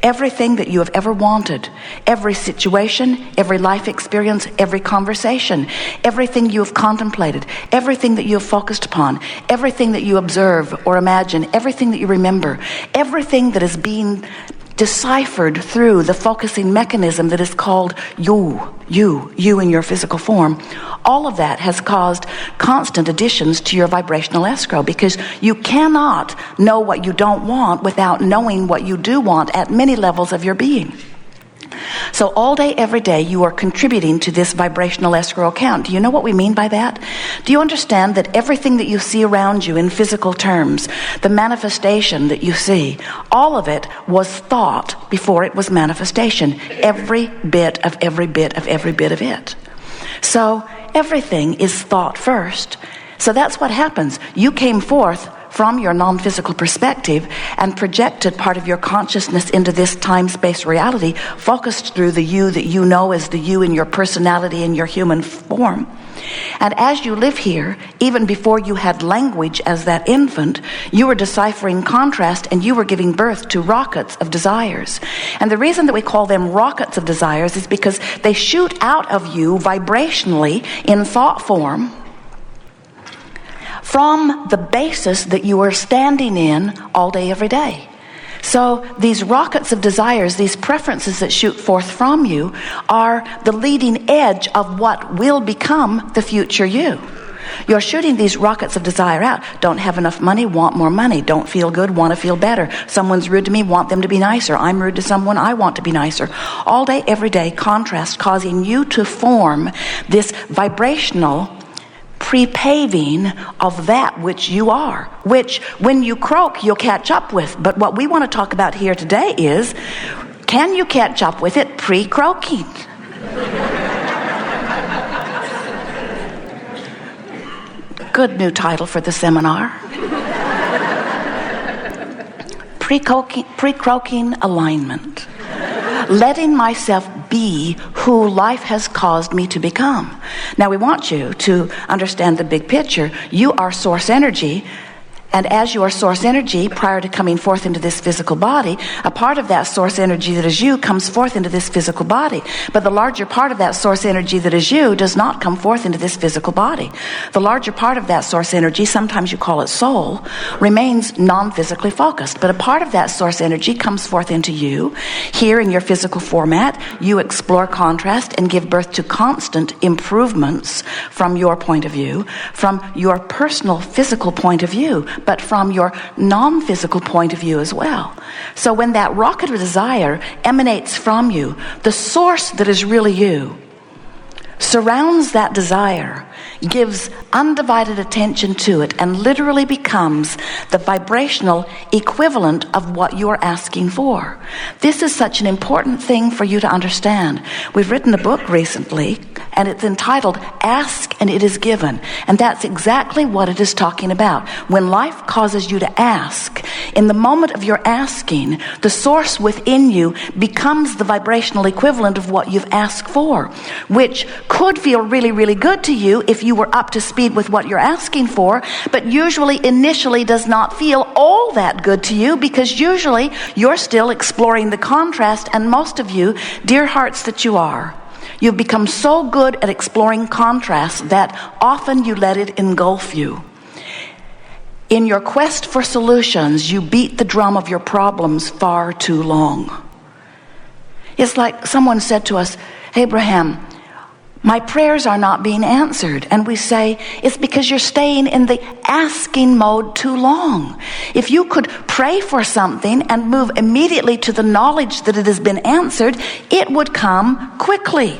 Everything that you have ever wanted, every situation, every life experience, every conversation, everything you have contemplated, everything that you have focused upon, everything that you observe or imagine, everything that you remember, everything that is being deciphered through the focusing mechanism that is called you in your physical form, all of that has caused constant additions to your vibrational escrow, because you cannot know what you don't want without knowing what you do want at many levels of your being. So all day, every day, you are contributing to this vibrational escrow account. Do you know what we mean by that? Do you understand that everything that you see around you in physical terms, the manifestation that you see, all of it was thought before it was manifestation. Every bit of it. So everything is thought first. So that's what happens. You came forth from your non-physical perspective and projected part of your consciousness into this time-space reality, focused through the you that you know as the you in your personality and your human form. And as you live here, even before you had language as that infant, you were deciphering contrast, and you were giving birth to rockets of desires. And the reason that we call them rockets of desires is because they shoot out of you vibrationally in thought form from the basis that you are standing in all day, every day. So these rockets of desires, these preferences that shoot forth from you, are the leading edge of what will become the future you. You're shooting these rockets of desire out. Don't have enough money, want more money. Don't feel good, want to feel better. Someone's rude to me, want them to be nicer. I'm rude to someone, I want to be nicer. All day, every day, contrast causing you to form this vibrational pre-paving of that which you are, which when you croak, you'll catch up with. But what we want to talk about here today is, can you catch up with it pre-croaking? Good new title for the seminar. Pre-croaking alignment. Letting myself be who life has caused me to become. Now we want you to understand the big picture. You are source energy. And as you are source energy, prior to coming forth into this physical body, a part of that source energy that is you comes forth into this physical body. But the larger part of that source energy that is you does not come forth into this physical body. The larger part of that source energy, sometimes you call it soul, remains non-physically focused. But a part of that source energy comes forth into you. Here in your physical format, you explore contrast and give birth to constant improvements from your point of view, from your personal physical point of view, but from your non-physical point of view as well. So when that rocket of desire emanates from you, the source that is really you surrounds that desire, gives undivided attention to it, and literally becomes the vibrational equivalent of what you are asking for. This is such an important thing for you to understand. We've written a book recently, and it's entitled Ask and It Is Given. And that's exactly what it is talking about. When life causes you to ask, in the moment of your asking, the source within you becomes the vibrational equivalent of what you've asked for, which could feel really, really good to you if you were up to speed with what you're asking for, but usually initially does not feel all that good to you, because usually you're still exploring the contrast. And most of you, dear hearts that you are, you've become so good at exploring contrast that often you let it engulf you. In your quest for solutions, you beat the drum of your problems far too long. It's like someone said to us, Abraham, my prayers are not being answered. And we say, it's because you're staying in the asking mode too long. If you could pray for something and move immediately to the knowledge that it has been answered, it would come quickly.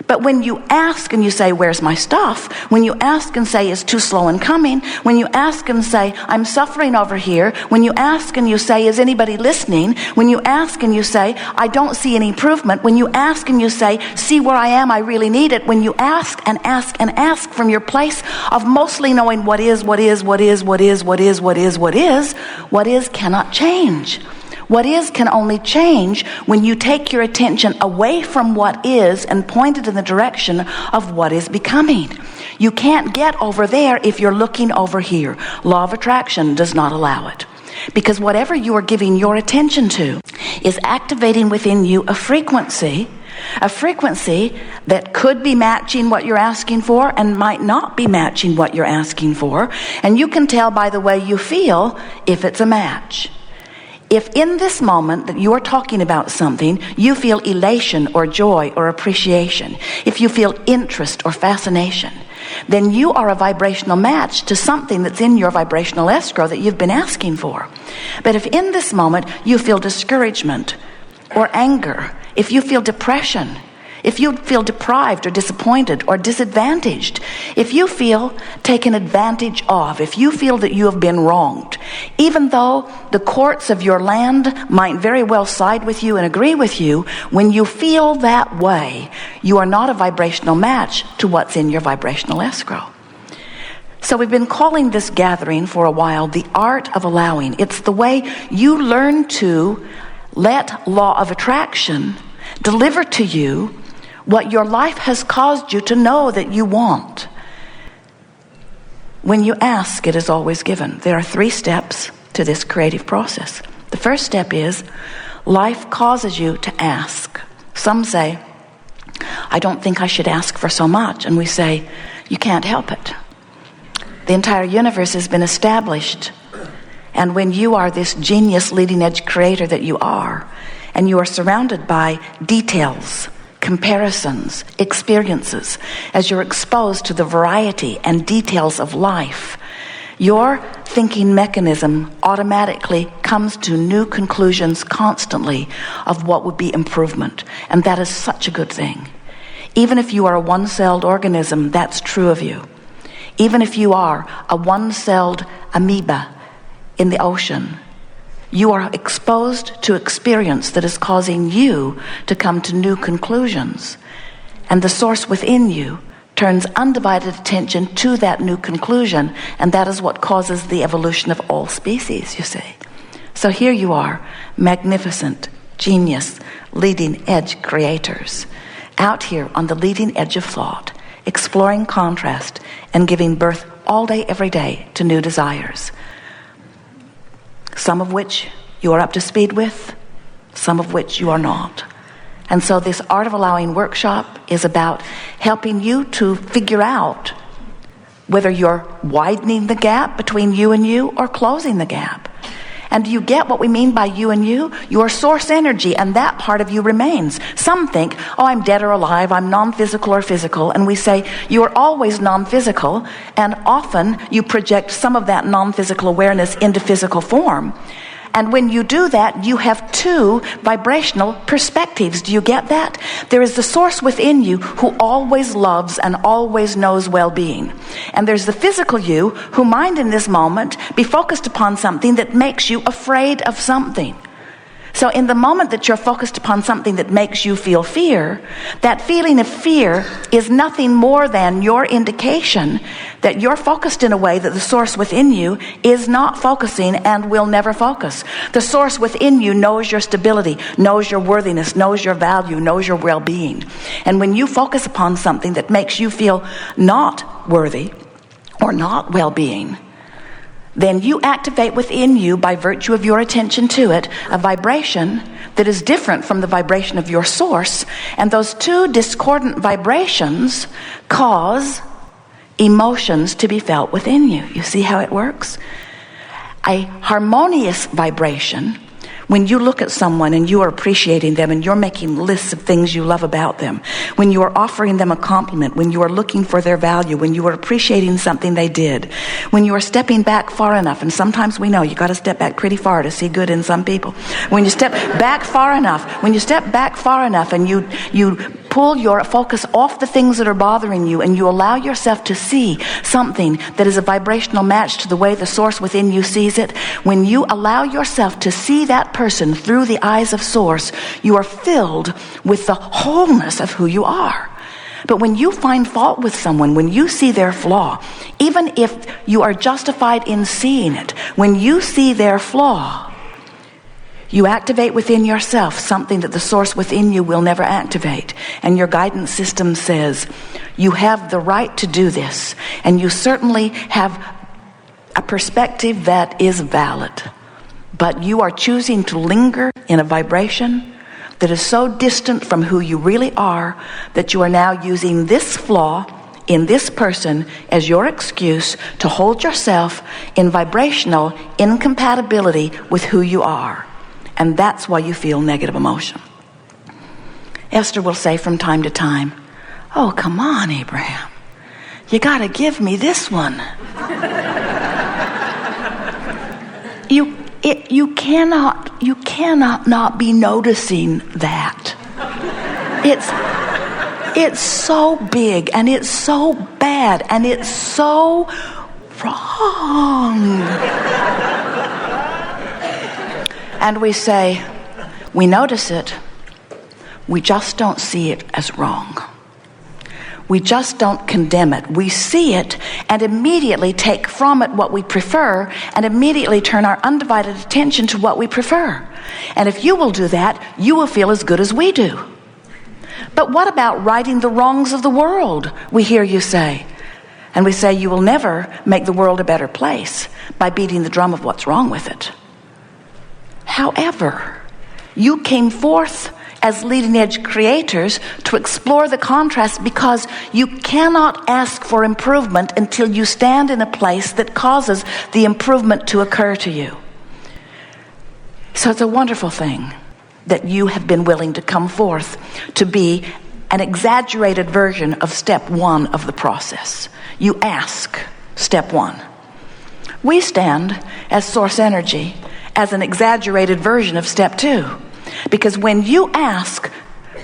But when you ask and you say, where's my stuff? When you ask and say, it's too slow in coming. When you ask and say, I'm suffering over here. When you ask and you say, is anybody listening? When you ask and you say, I don't see any improvement. When you ask and you say, see where I am, I really need it. When you ask and ask and ask from your place of mostly knowing what is cannot change. What is can only change when you take your attention away from what is and point it in the direction of what is becoming. You can't get over there if you're looking over here. Law of attraction does not allow it. Because whatever you are giving your attention to is activating within you a frequency that could be matching what you're asking for and might not be matching what you're asking for. And you can tell by the way you feel if it's a match. If in this moment that you're talking about something, you feel elation or joy or appreciation, if you feel interest or fascination, then you are a vibrational match to something that's in your vibrational escrow that you've been asking for. But if in this moment you feel discouragement or anger, if you feel depression, if you feel deprived or disappointed or disadvantaged, if you feel taken advantage of, if you feel that you have been wronged, even though the courts of your land might very well side with you and agree with you, when you feel that way, you are not a vibrational match to what's in your vibrational escrow. So we've been calling this gathering for a while the art of allowing. It's the way you learn to let law of attraction deliver to you what your life has caused you to know that you want. When you ask, it is always given. There are 3 steps to this creative process. The first step is life causes you to ask. Some say, I don't think I should ask for so much. And we say, you can't help it. The entire universe has been established. And when you are this genius leading edge creator that you are, and you are surrounded by details, comparisons, experiences, as you're exposed to the variety and details of life, your thinking mechanism automatically comes to new conclusions constantly of what would be improvement. And that is such a good thing. Even if you are a one-celled organism, that's true of you. Even if you are a one-celled amoeba in the ocean, you are exposed to experience that is causing you to come to new conclusions. And the source within you turns undivided attention to that new conclusion, and that is what causes the evolution of all species, you see. So here you are, magnificent, genius, leading edge creators, out here on the leading edge of thought, exploring contrast and giving birth all day, every day to new desires. Some of which you are up to speed with, some of which you are not. And so this Art of Allowing workshop is about helping you to figure out whether you're widening the gap between you and you or closing the gap. And do you get what we mean by you and you? Your source energy, and that part of you remains. Some think, oh, I'm dead or alive, I'm non-physical or physical. And we say, you are always non-physical, and often you project some of that non-physical awareness into physical form. And when you do that, you have 2 vibrational perspectives. Do you get that? There is the source within you who always loves and always knows well-being. And there's the physical you who might in this moment be focused upon something that makes you afraid of something. So in the moment that you're focused upon something that makes you feel fear, that feeling of fear is nothing more than your indication that you're focused in a way that the source within you is not focusing and will never focus. The source within you knows your stability, knows your worthiness, knows your value, knows your well-being. And when you focus upon something that makes you feel not worthy or not well-being, then you activate within you, by virtue of your attention to it, a vibration that is different from the vibration of your source. And those 2 discordant vibrations cause emotions to be felt within you. You see how it works? A harmonious vibration, when you look at someone and you are appreciating them and you're making lists of things you love about them, when you are offering them a compliment, when you are looking for their value, when you are appreciating something they did, when you are stepping back far enough, and sometimes we know you got to step back pretty far to see good in some people. When you step back far enough, and you pull your focus off the things that are bothering you and you allow yourself to see something that is a vibrational match to the way the source within you sees it, when you allow yourself to see that person through the eyes of source, you are filled with the wholeness of who you are. But when you find fault with someone, when you see their flaw, even if you are justified in seeing it, when you see their flaw, you activate within yourself something that the source within you will never activate. And your guidance system says, you have the right to do this. And you certainly have a perspective that is valid. but you are choosing to linger in a vibration that is so distant from who you really are that you are now using this flaw in this person as your excuse to hold yourself in vibrational incompatibility with who you are. And that's why you feel negative emotion. Esther will say from time to time, "Oh, come on, Abraham. You got to give me this one." You cannot not be noticing that. It's so big and it's so bad and it's so wrong. And we say, we notice it, we just don't see it as wrong. We just don't condemn it. We see it and immediately take from it what we prefer and immediately turn our undivided attention to what we prefer. And if you will do that, you will feel as good as we do. But what about righting the wrongs of the world, we hear you say. And we say you will never make the world a better place by beating the drum of what's wrong with it. However, you came forth as leading edge creators to explore the contrast because you cannot ask for improvement until you stand in a place that causes the improvement to occur to you. So it's a wonderful thing that you have been willing to come forth to be an exaggerated version of step one of the process. You ask, step one. We stand as source energy as an exaggerated version of step two. Because when you ask,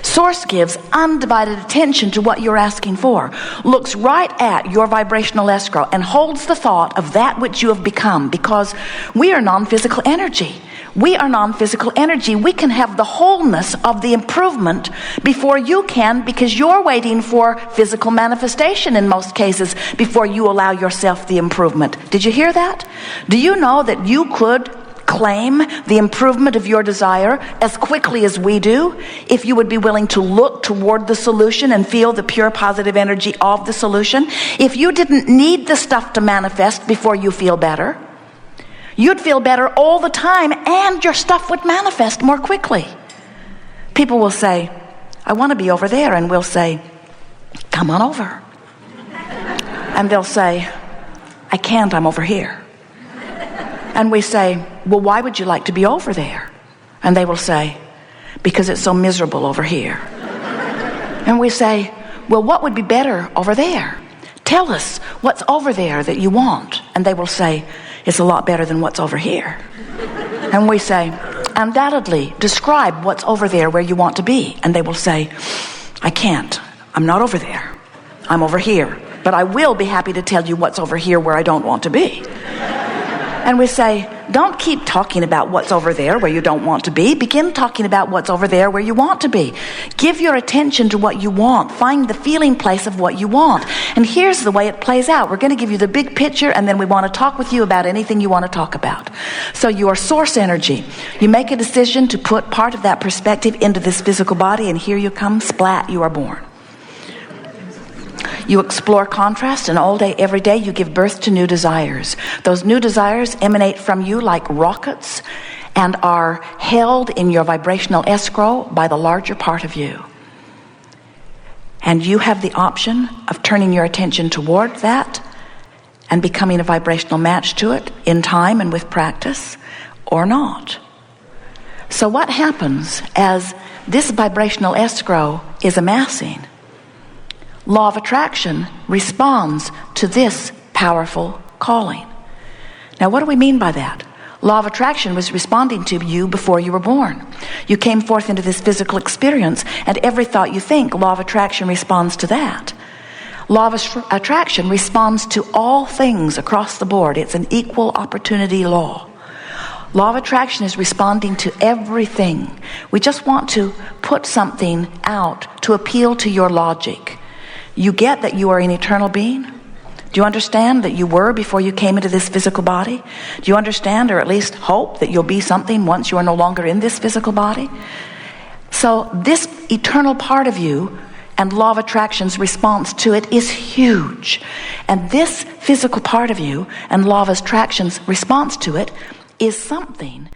source gives undivided attention to what you're asking for, looks right at your vibrational escrow and holds the thought of that which you have become, because we are non-physical energy. We are non-physical energy. We can have the wholeness of the improvement before you can, because you're waiting for physical manifestation in most cases before you allow yourself the improvement. Did you hear that? Do you know that you could claim the improvement of your desire as quickly as we do if you would be willing to look toward the solution and feel the pure positive energy of the solution? If you didn't need the stuff to manifest before you feel better, you'd feel better all the time and your stuff would manifest more quickly. People will say, "I want to be over there," and we'll say, "Come on over." And they'll say, "I can't, I'm over here." And we say, "Well, why would you like to be over there?" And they will say, "Because it's so miserable over here." And we say, "Well, what would be better over there? Tell us what's over there that you want." And they will say, "It's a lot better than what's over here." And we say, "Undoubtedly, describe what's over there where you want to be." And they will say, "I can't. I'm not over there. I'm over here. But I will be happy to tell you what's over here where I don't want to be." And we say, "Don't keep talking about what's over there where you don't want to be. Begin talking about what's over there where you want to be. Give your attention to what you want. Find the feeling place of what you want." And here's the way it plays out. We're going to give you the big picture, and then we want to talk with you about anything you want to talk about. So your source energy, you make a decision to put part of that perspective into this physical body, and here you come, splat, you are born. You explore contrast, and all day, every day, you give birth to new desires. Those new desires emanate from you like rockets and are held in your vibrational escrow by the larger part of you. And you have the option of turning your attention toward that and becoming a vibrational match to it in time and with practice, or not. So what happens as this vibrational escrow is amassing? Law of attraction responds to this powerful calling. Now, what do we mean by that? Law of attraction was responding to you before you were born. You came forth into this physical experience, and every thought you think, law of attraction responds to that. Law of attraction responds to all things across the board. It's an equal opportunity law. Law of attraction is responding to everything. We just want to put something out to appeal to your logic. You get that you are an eternal being? Do you understand that you were before you came into this physical body? Do you understand, or at least hope, that you'll be something once you are no longer in this physical body? So this eternal part of you and law of attraction's response to it is huge. And this physical part of you and law of attraction's response to it is something